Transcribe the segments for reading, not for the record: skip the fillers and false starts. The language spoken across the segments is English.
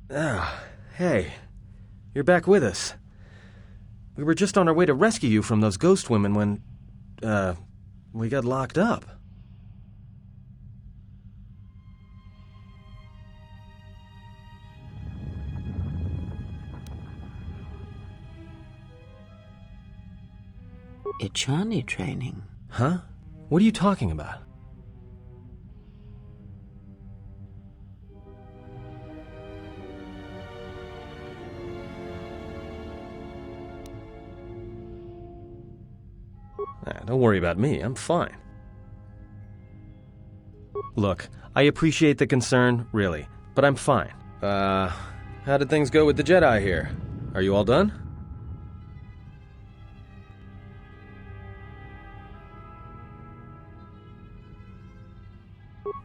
Ah, hey. You're back with us. We were just on our way to rescue you from those ghost women when, we got locked up. Ichani training. Huh? What are you talking about? Don't worry about me, I'm fine. Look, I appreciate the concern, really, but I'm fine. How did things go with the Jedi here? Are you all done?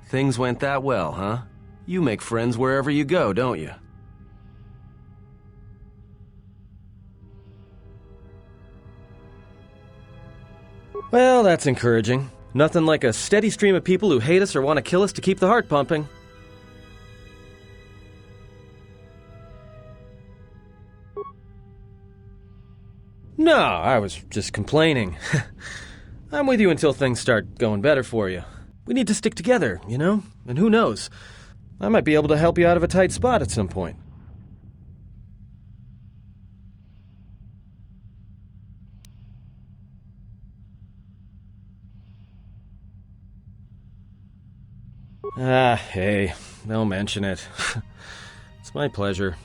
Things went that well, huh? You make friends wherever you go, don't you? Well, that's encouraging. Nothing like a steady stream of people who hate us or want to kill us to keep the heart pumping. No, I was just complaining. I'm with you until things start going better for you. We need to stick together, you know? And who knows? I might be able to help you out of a tight spot at some point. Hey, don't mention it. It's my pleasure.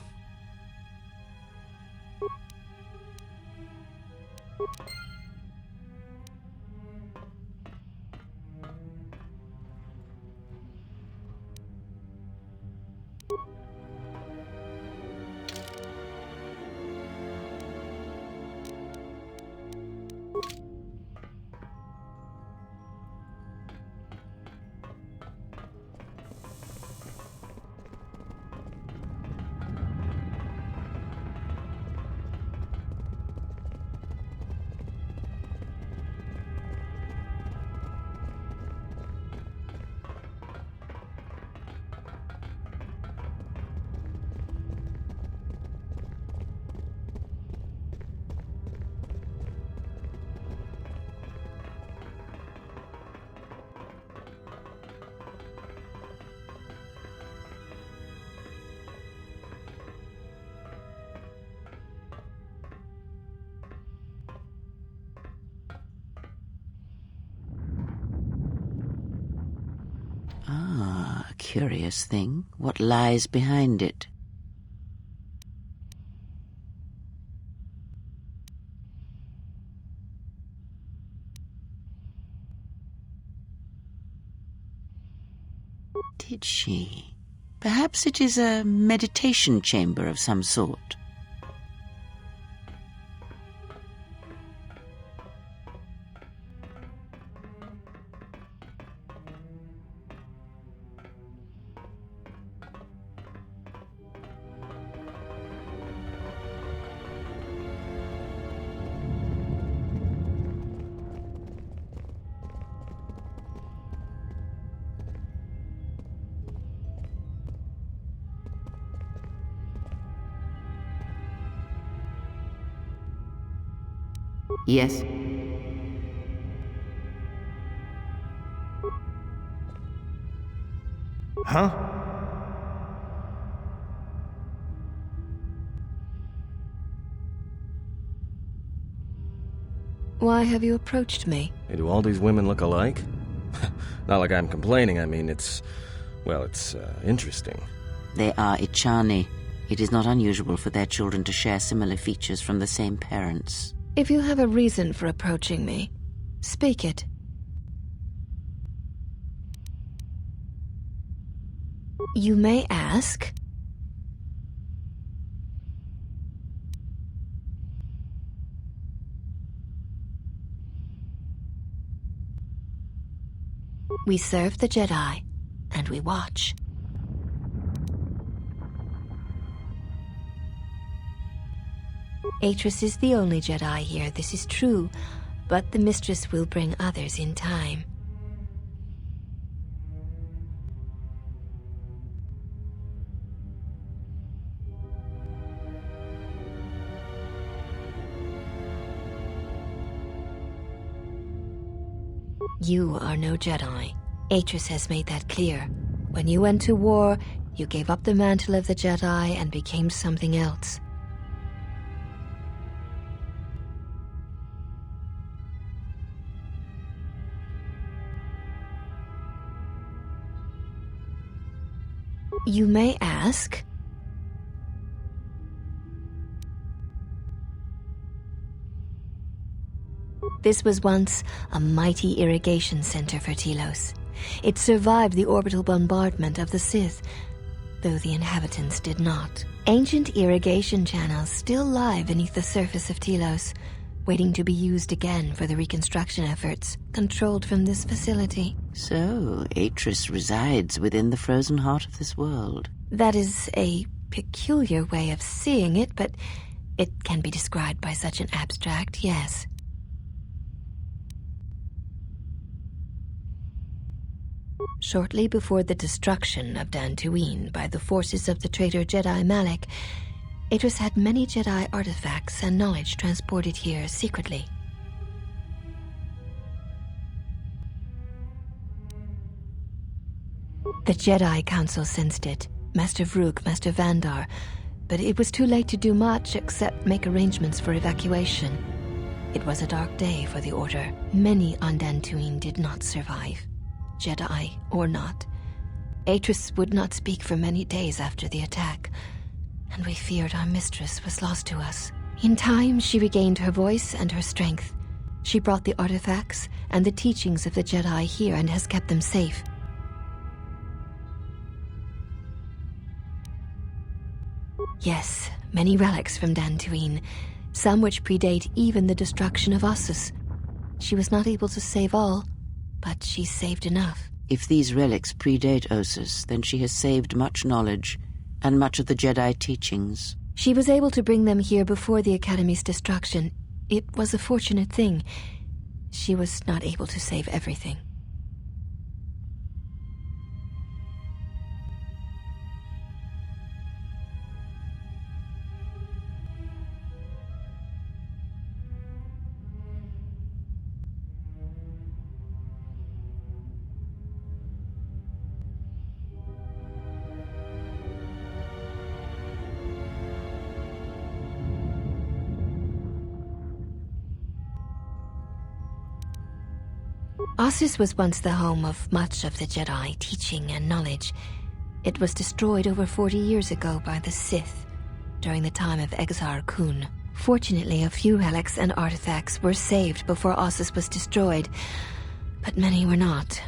Ah, a curious thing. What lies behind it? Did she? Perhaps it is a meditation chamber of some sort. Yes. Huh? Why have you approached me? Hey, do all these women look alike? Not like I'm complaining, I mean, it's interesting. They are Ichani. It is not unusual for their children to share similar features from the same parents. If you have a reason for approaching me, speak it. You may ask. We serve the Jedi, and we watch. Atris is the only Jedi here, this is true, but the Mistress will bring others in time. You are no Jedi. Atris has made that clear. When you went to war, you gave up the mantle of the Jedi and became something else. You may ask, this was once a mighty irrigation center for Telos. It survived the orbital bombardment of the Sith, though the inhabitants did not. Ancient irrigation channels still lie beneath the surface of Telos, waiting to be used again for the reconstruction efforts, controlled from this facility. So, Atris resides within the frozen heart of this world. That is a peculiar way of seeing it, but it can be described by such an abstract, yes. Shortly before the destruction of Dantooine by the forces of the traitor Jedi Malak, Atris had many Jedi artifacts and knowledge transported here secretly. The Jedi Council sensed it, Master Vrook, Master Vandar, but it was too late to do much except make arrangements for evacuation. It was a dark day for the Order. Many on Dantooine did not survive, Jedi or not. Atris would not speak for many days after the attack, and we feared our mistress was lost to us. In time, she regained her voice and her strength. She brought the artifacts and the teachings of the Jedi here and has kept them safe. Yes, many relics from Dantooine, some which predate even the destruction of Ossus. She was not able to save all, but she saved enough. If these relics predate Ossus, then she has saved much knowledge and much of the Jedi teachings. She was able to bring them here before the Academy's destruction. It was a fortunate thing. She was not able to save everything. Ossus was once the home of much of the Jedi teaching and knowledge. It was destroyed over 40 years ago by the Sith during the time of Exar Kun. Fortunately, a few relics and artifacts were saved before Ossus was destroyed, but many were not.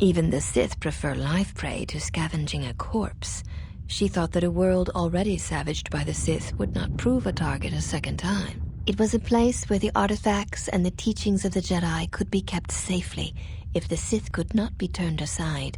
Even the Sith prefer live prey to scavenging a corpse. She thought that a world already savaged by the Sith would not prove a target a second time. It was a place where the artifacts and the teachings of the Jedi could be kept safely if the Sith could not be turned aside.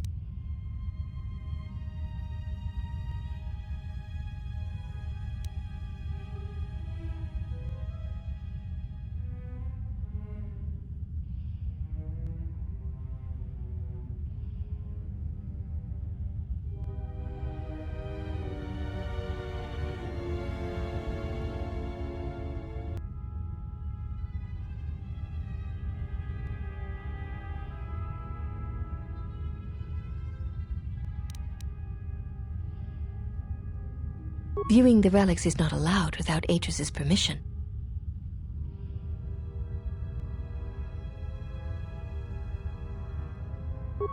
Viewing the relics is not allowed without Atris's permission.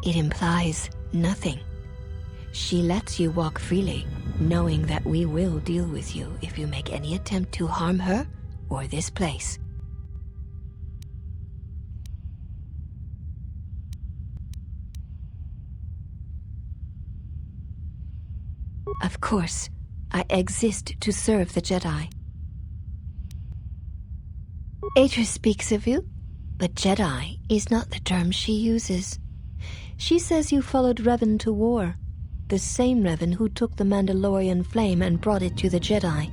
It implies nothing. She lets you walk freely, knowing that we will deal with you if you make any attempt to harm her or this place. Of course, I exist to serve the Jedi. Atris speaks of you. But Jedi is not the term she uses. She says you followed Revan to war, the same Revan who took the Mandalorian flame and brought it to the Jedi.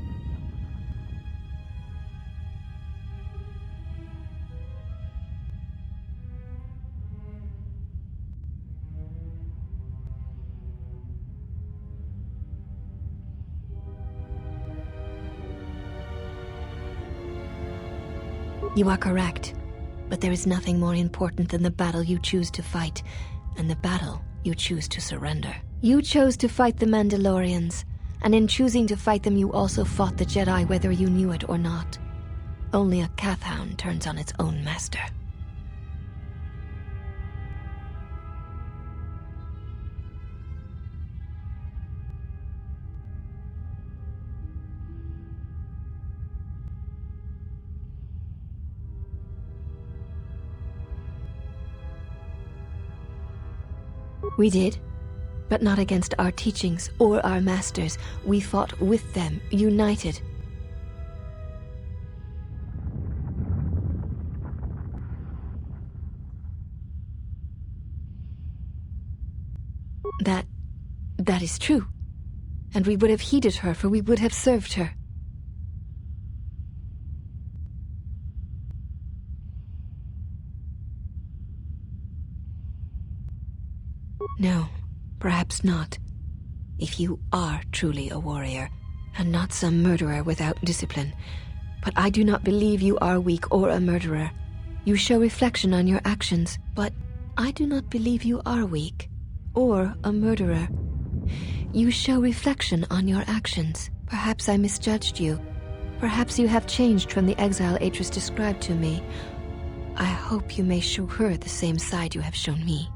You are correct, but there is nothing more important than the battle you choose to fight, and the battle you choose to surrender. You chose to fight the Mandalorians, and in choosing to fight them you also fought the Jedi whether you knew it or not. Only a Kathhound turns on its own master. We did, but not against our teachings or our masters. We fought with them, united. That is true. And we would have heeded her, for we would have served her. No, perhaps not. If you are truly a warrior, and not some murderer without discipline. But I do not believe you are weak or a murderer. You show reflection on your actions, but I do not believe you are weak or a murderer. You show reflection on your actions. Perhaps I misjudged you. Perhaps you have changed from the exile Atris described to me. I hope you may show her the same side you have shown me.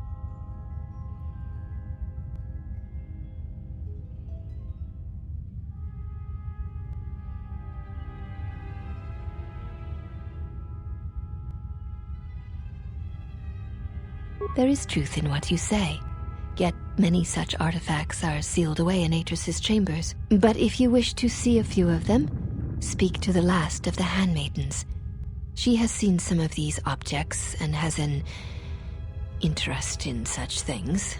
There is truth in what you say, yet many such artifacts are sealed away in Atris's chambers. But if you wish to see a few of them, speak to the last of the handmaidens. She has seen some of these objects and has an interest in such things.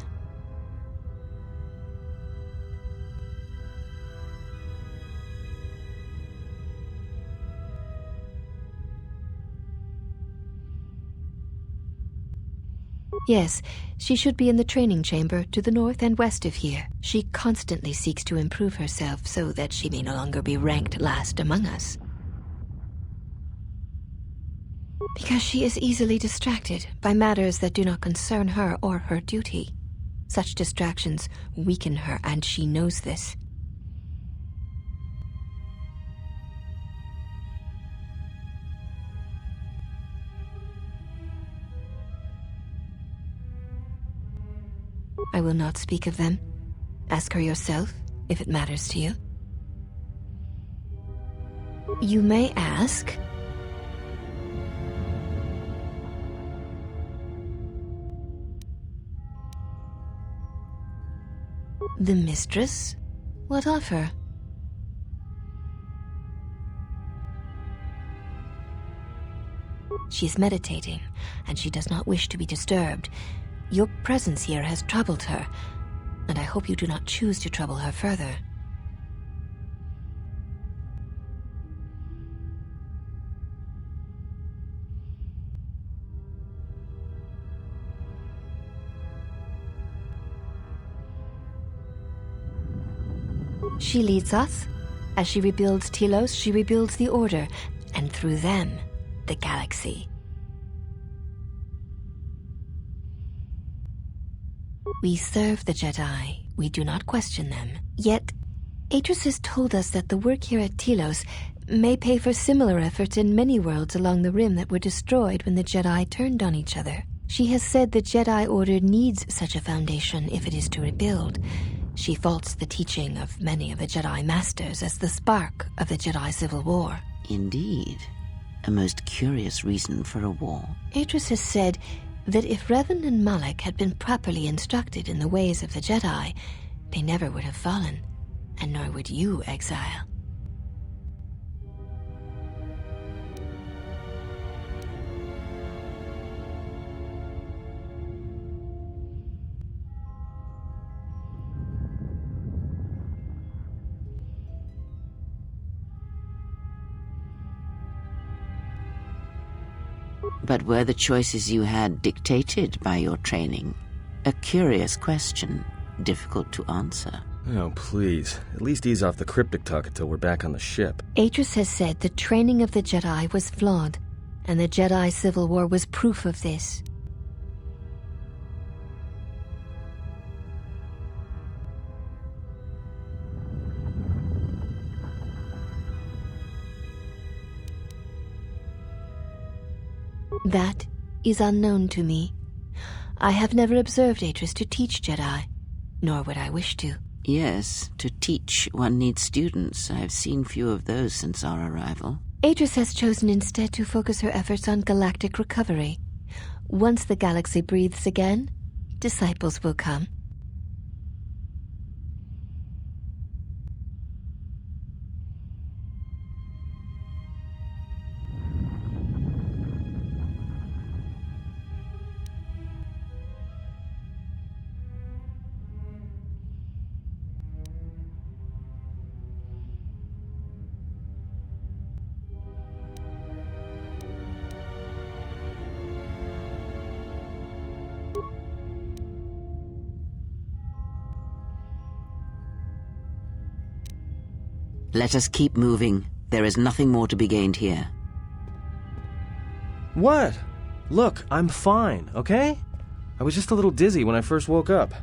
Yes, she should be in the training chamber to the north and west of here. She constantly seeks to improve herself so that she may no longer be ranked last among us. Because she is easily distracted by matters that do not concern her or her duty. Such distractions weaken her, and she knows this. I will not speak of them. Ask her yourself, if it matters to you. You may ask. The mistress? What of her? She is meditating, and she does not wish to be disturbed. Your presence here has troubled her, and I hope you do not choose to trouble her further. She leads us. As she rebuilds Telos, she rebuilds the Order, and through them, the galaxy. We serve the Jedi. We do not question them. Yet, Atris has told us that the work here at Telos may pay for similar efforts in many worlds along the Rim that were destroyed when the Jedi turned on each other. She has said the Jedi Order needs such a foundation if it is to rebuild. She faults the teaching of many of the Jedi Masters as the spark of the Jedi Civil War. Indeed. A most curious reason for a war. Atris has said that if Revan and Malak had been properly instructed in the ways of the Jedi, they never would have fallen, and nor would you, Exile. But were the choices you had dictated by your training? A curious question, difficult to answer. Oh, please. At least ease off the cryptic talk until we're back on the ship. Atris has said the training of the Jedi was flawed, and the Jedi Civil War was proof of this. That is unknown to me. I have never observed Atris to teach Jedi, nor would I wish to. Yes, to teach one needs students. I've seen few of those since our arrival. Atris has chosen instead to focus her efforts on galactic recovery. Once the galaxy breathes again, disciples will come. Let us keep moving. There is nothing more to be gained here. What? Look, I'm fine, okay? I was just a little dizzy when I first woke up.